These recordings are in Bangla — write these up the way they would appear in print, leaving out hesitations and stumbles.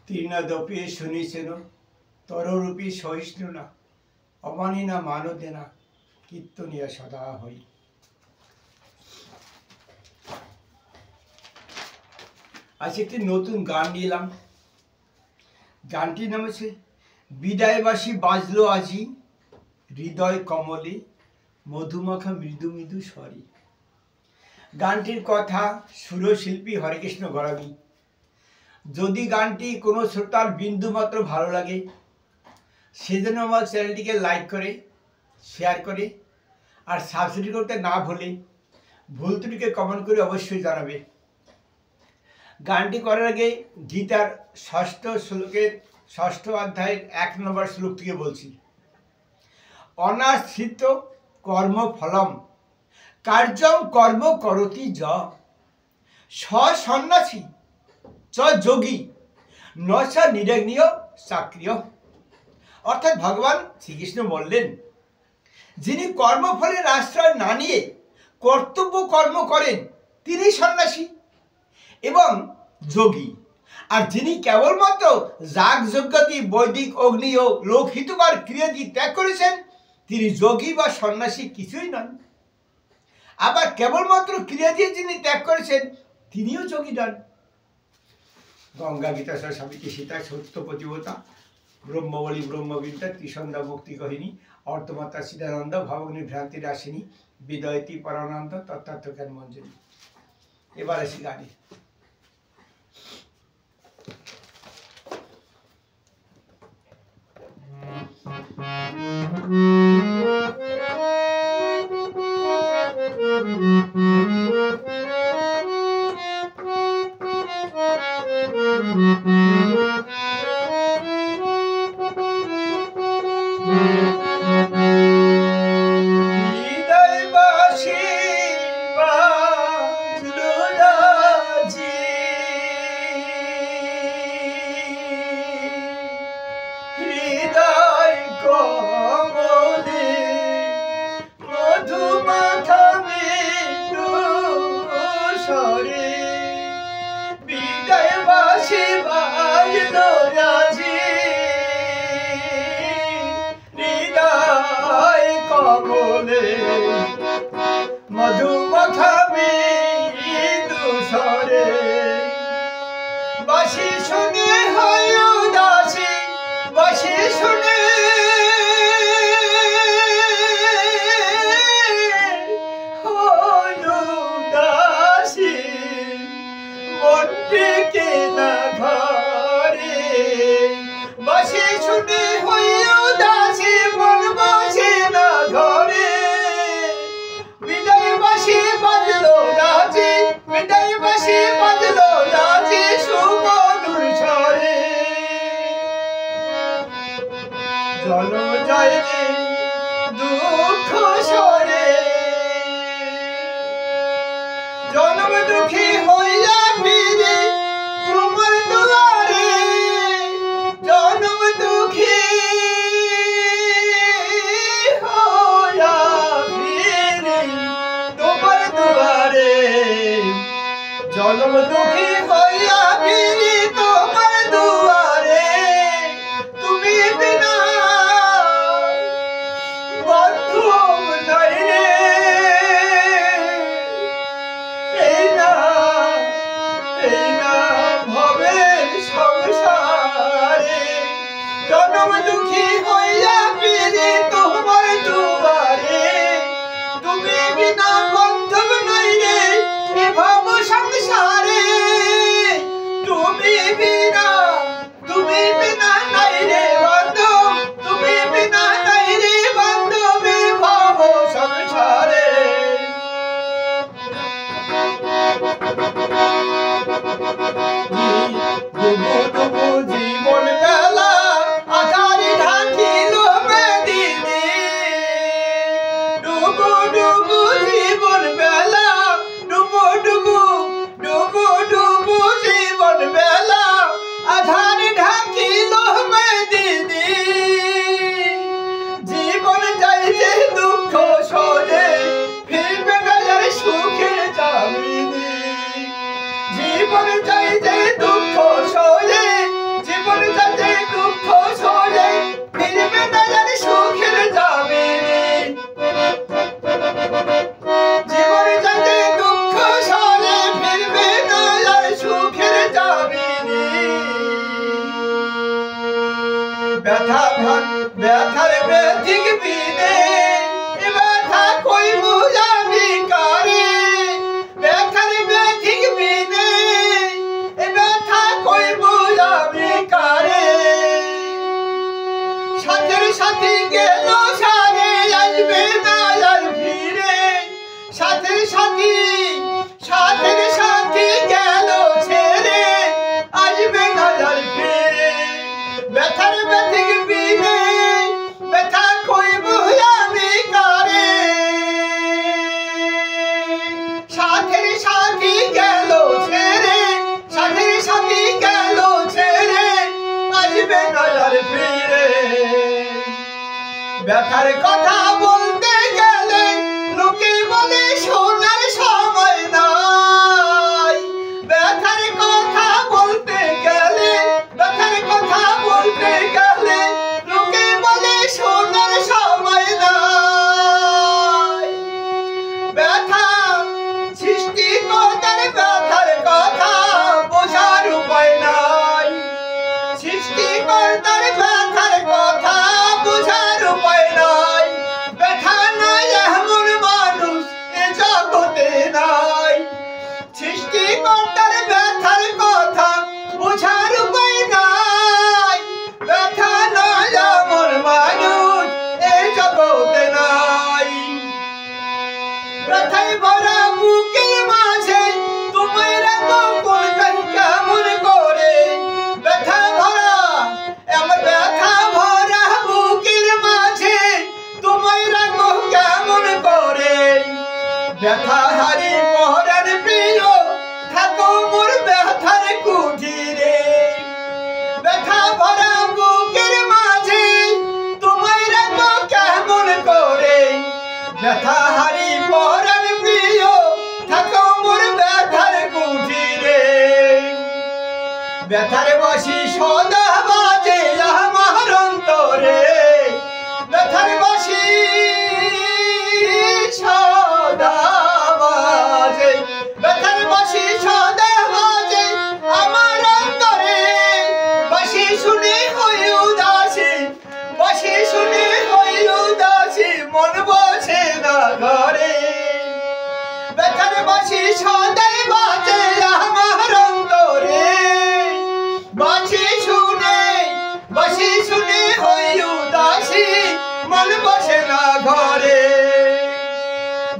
তৃণদপি শুনিছেন তররূপী সহিষ্ণু না অমানি না মানদে না কীর্তনিয়া সদা হই। আজ একটি নতুন গান নিয়ে এলাম। গানটির নাম হচ্ছে বিদায়বাসী বাজলো আজি হৃদয় কমলে মধুমাখা মৃদু মৃদু স্বরে। গানটির কথা সুরশিল্পী হরেকৃষ্ণ গড়াবি। যদি গানটি কোনো শ্রোতার বিন্দুমাত্র ভালো লাগে সেজন্য আমার চ্যানেলটিকে লাইক করে শেয়ার করে আর সাবস্ক্রাইব করতে না ভুলে ভুল ত্রুটিকে কমেন্ট করে অবশ্যই জানাবে। গানটি করার আগে গীতার ৬ষ্ঠ শ্লোকের ৬ষ্ঠ অধ্যায়ের ১ নম্বর শ্লোক থেকে বলছি। অনাশ্রিত কর্মফলম কার্যম কর্ম করতি য সন্ন্যাসী চ যোগী ন চ নিরগ্নিয় চাক্রিয়। অর্থাৎ ভগবান শ্রীকৃষ্ণ বললেন, যিনি কর্মফলের আশ্রয় না নিয়ে কর্তব্য কর্ম করেন তিনি সন্ন্যাসী এবং যোগী, আর যিনি কেবলমাত্র যাগযজ্ঞাদি বৈদিক অগ্নি ও লোকহিতকর ক্রিয়াদি ত্যাগ করেছেন তিনি যোগী বা সন্ন্যাসী কিছুই নন। আবার কেবলমাত্র ক্রিয়াদি যিনি ত্যাগ করেছেন তিনিও যোগী নন। গঙ্গা গীতা স্বামীকে সীতা সত্য প্রতিবতা ব্রহ্মবলী ব্রহ্মবিদ্যা ত্রিসন্ধ্যা মুক্তি কহিনী অর্থমাত্রা সিদ্ধানন্দ ভাবগ্নি ভ্রান্তি রাশিনী বিদয়তি পরানন্দ তত্ত্বার্থ জ্ঞান মঞ্জুরি। এবার আসি গানে। মধুমাখা মৃদু স্বরে বাঁশি শুনে হয় উদাসী, বাঁশি শুনে হয় উদাসী, মনটিকে না ঘরে। বাঁশি শুনে হয় উদাসী, মন বসে না ঘরে। বিদায় বাঁশি বাজলো রাজি, বিদায় বাঁশি বাজলো রাজি সুমধুর স্বরে। জনম যায় রে দুঃখ স্বরে, জনম দুঃখী হইয়া ফিরে তোমার দুয়ারে। জনম দুঃখী হইয়া ফিরে তোমার দুয়ারে, জনম দুঃখী হইয়া ফিরে তোমার দুয়ারে। তুমি বিনা বন্ধু নাই রে, এই না ভবের সংসারে। জনম দুঃখী হইয়া ফিরে তোমার দুয়ারে, তুমি বিনা বন্ধু নাই রে এ ভব সংসারে। তুমি ব্যথার ব্যথিক বিনে ব্যথা কইব আমি কারে ব্যথার ব্যথিক বিনে ব্যথা কইব আমি কারে সাথের সাথী গেল সারে আসবে না আর ফিরে সাথের সাথী গেল ছেড়ে আসবে না আর ফিরে ব্যথার ব্যথিক বিনে ব্যথা কইব আমি কারে সাথের সাথী গেল ছেড়ে আসবে না আর ফিরে ব্যথার কথা বলতে গেলে লোকে বলে শোনার সময় নাই ব্যথার কথা বলতে গেলে লোকে বলে শোনার সময় নাই ব্যথা সৃষ্টিকর্তার ব্যথার কথা বোঝার উপায় নাই সৃষ্টিকর্তার ব্যথার কথা বোঝার উপায় নাই ব্যথা নাই এমন মানুষ এ জগতে নাই সৃষ্টিকর্তার ব্যথার কথা বোঝার উপায় নাই ব্যথা নাই এমন মানুষ এ জগতে নাই ব্যথায় ভরা বুকের মাঝে তুমি রাখো কোন কেমন করে ব্যথা ভরা আমার ব্যথা ভরা বুকের মাঝে তুমি রাখো কেমন করে ব্যথা হারি পরার প্রিয় থাকো মোর ব্যথার কুঠিরে ব্যথা ভরা বুকের মাঝে তুমি রাখো কেমন করে ব্যথা হারি পরার প্রিয় থাকো মোর ব্যথার কুঠিরে ব্যথার বাঁশি সদা বাজে আমার অন্তরে ব্যথার বাঁশি সদা বাজে ব্যথার বাঁশি সদা বাজে আমার অন্তরে বাঁশি শুনে হই উদাসী মন বসে না ঘরে ব্যথার বাঁশি সদাই বাজে আমার অন্তরে বাঁশি শুনে হই উদাসী মন বসে না ঘরে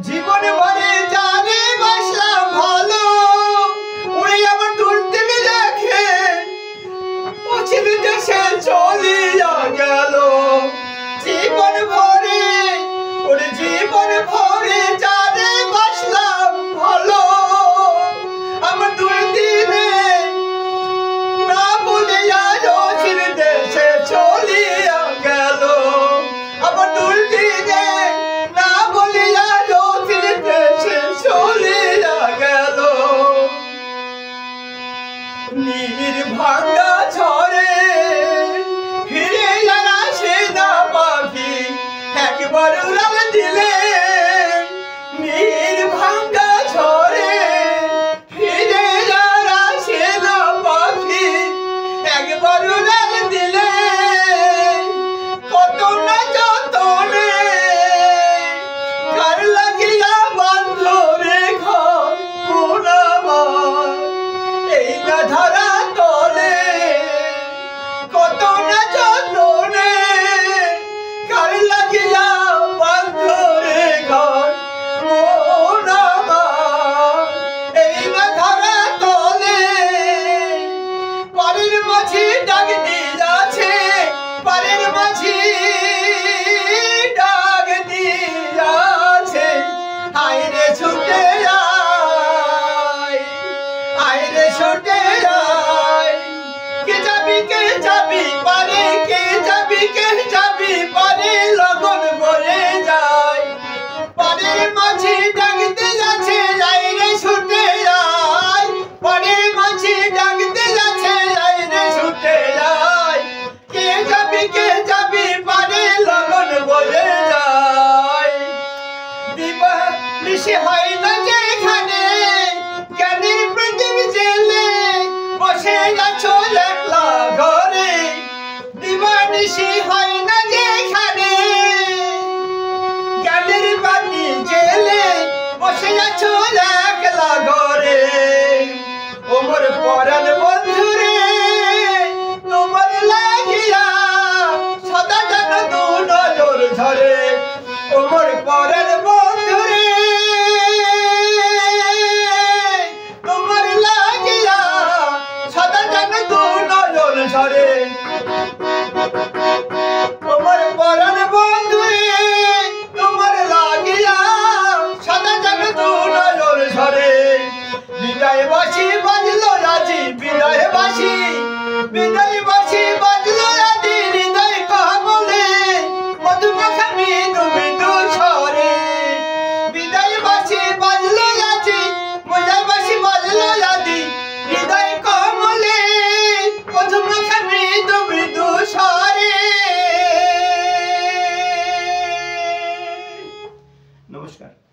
জীবন ভরে জানে বাসলাম ভালো উনি আমার দূর থেকে দেখে অচিন দেশে চলিয়া গেল জীবন ভরে জানে বাসলাম ভালো আমার দুর্দিনে না বলিয়া অচিন দেশে চলিয়া গেল আমার দুর্দিনে পরাণ বন্ধু রে তোমার লাগিয়া সদা যেন দু নজর ঝরে ওমর পরাণ বন্ধু রে তোমার লাগিয়া সদা যেন দু নজর ঝরে ওমর পরাণ বন্ধু রে তোমার লাগিয়া সদা যেন দু নজর ঝরে বিদায় বাঁশি বাজলো আজি বিদায় বাঁশি বাজলো আজি হৃদয় কমলে মধুমাখা মৃদু মৃদু স্বরে বিদায় বাঁশি বাজলো আজি বাজলো আজি হৃদয় কমলে মধুমাখা মৃদু মৃদু স্বরে। নমস্কার।